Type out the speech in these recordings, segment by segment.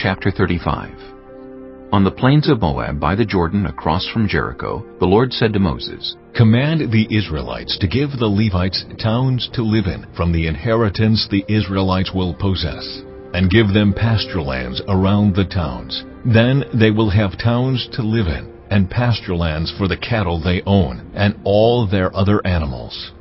Chapter 35. On the plains of Moab by the Jordan across from Jericho, the Lord said to Moses, Command the Israelites to give the Levites towns to live in from the inheritance the Israelites will possess, and give them pasture lands around the towns. Then they will have towns to live in, and pasture lands for the cattle they own, and all their other animals.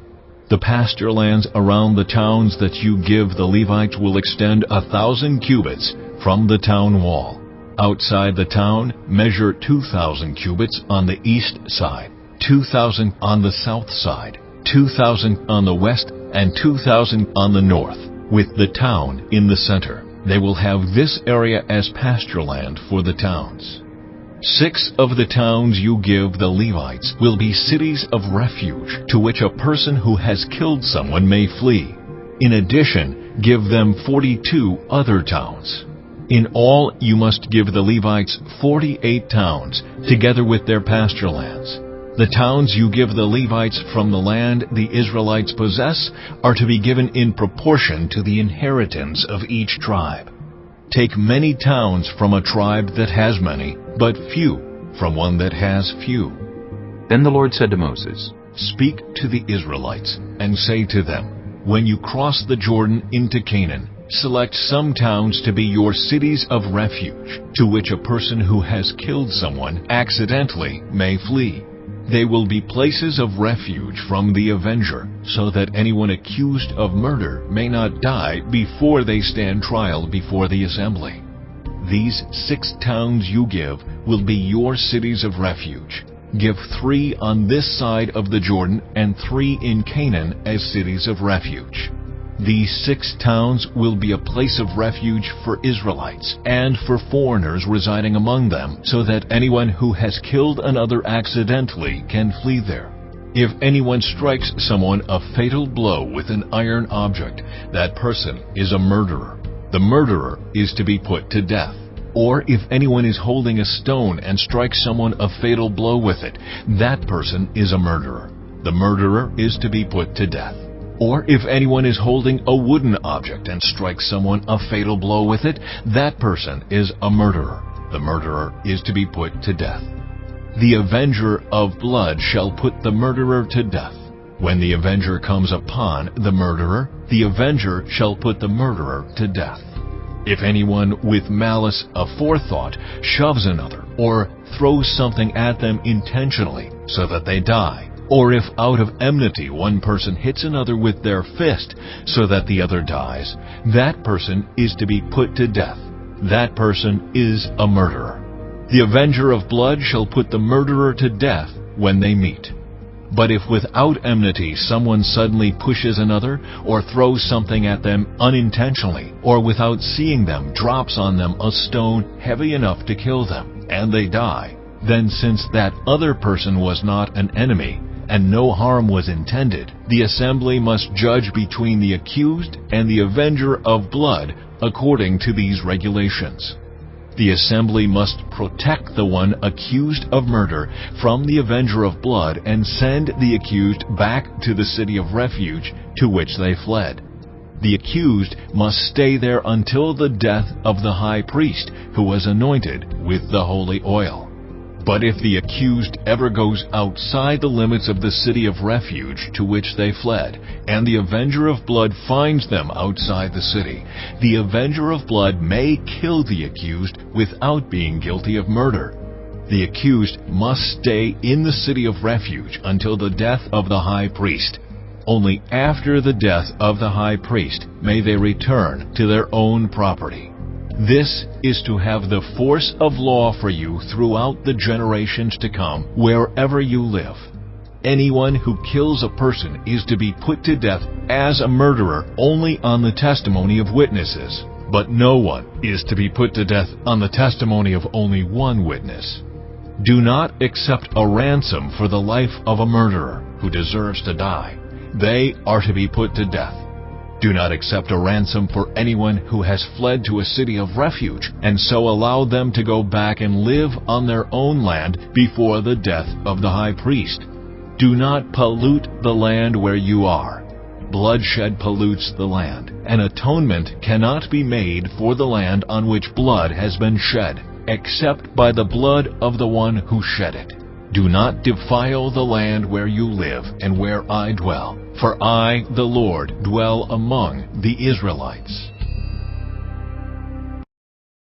The pasture lands around the towns that you give the Levites will extend 1,000 cubits from the town wall. Outside the town, measure 2,000 cubits on the east side, 2,000 on the south side, 2,000 on the west, and 2,000 on the north, with the town in the center. They will have this area as pasture land for the towns. 6 of the towns you give the Levites will be cities of refuge, to which a person who has killed someone may flee. In addition, give them 42 other towns. In all, you must give the Levites 48 towns, together with their pasture lands. The towns you give the Levites from the land the Israelites possess are to be given in proportion to the inheritance of each tribe. Take many towns from a tribe that has many, but few from one that has few. Then the Lord said to Moses, Speak to the Israelites, and say to them, When you cross the Jordan into Canaan, select some towns to be your cities of refuge, to which a person who has killed someone accidentally may flee. They will be places of refuge from the avenger, so that anyone accused of murder may not die before they stand trial before the assembly. These 6 towns you give will be your cities of refuge. Give 3 on this side of the Jordan and 3 in Canaan as cities of refuge. These 6 towns will be a place of refuge for Israelites and for foreigners residing among them, so that anyone who has killed another accidentally can flee there. If anyone strikes someone a fatal blow with an iron object, that person is a murderer. The murderer is to be put to death. Or if anyone is holding a stone and strikes someone a fatal blow with it, that person is a murderer. The murderer is to be put to death. Or if anyone is holding a wooden object and strikes someone a fatal blow with it, that person is a murderer. The murderer is to be put to death. The avenger of blood shall put the murderer to death. When the avenger comes upon the avenger shall put the murderer to death. If anyone with malice aforethought shoves another, or throws something at them intentionally, so that they die, or if out of enmity one person hits another with their fist so that the other dies, that person is to be put to death. That person is a murderer. The avenger of blood shall put the murderer to death when they meet. But if without enmity someone suddenly pushes another, or throws something at them unintentionally, or without seeing them drops on them a stone heavy enough to kill them, and they die, then since that other person was not an enemy, and no harm was intended, the assembly must judge between the accused and the avenger of blood according to these regulations. The assembly must protect the one accused of murder from the avenger of blood and send the accused back to the city of refuge to which they fled. The accused must stay there until the death of the high priest, who was anointed with the holy oil. But if the accused ever goes outside the limits of the city of refuge to which they fled, and the avenger of blood finds them outside the city, the avenger of blood may kill the accused without being guilty of murder. The accused must stay in the city of refuge until the death of the high priest. Only after the death of the high priest may they return to their own property. This is to have the force of law for you throughout the generations to come, wherever you live. Anyone who kills a person is to be put to death as a murderer only on the testimony of witnesses. But no one is to be put to death on the testimony of only one witness. Do not accept a ransom for the life of a murderer who deserves to die. They are to be put to death. Do not accept a ransom for anyone who has fled to a city of refuge, and so allow them to go back and live on their own land before the death of the high priest. Do not pollute the land where you are. Bloodshed pollutes the land, and atonement cannot be made for the land on which blood has been shed, except by the blood of the one who shed it. Do not defile the land where you live and where I dwell, for I, the Lord, dwell among the Israelites.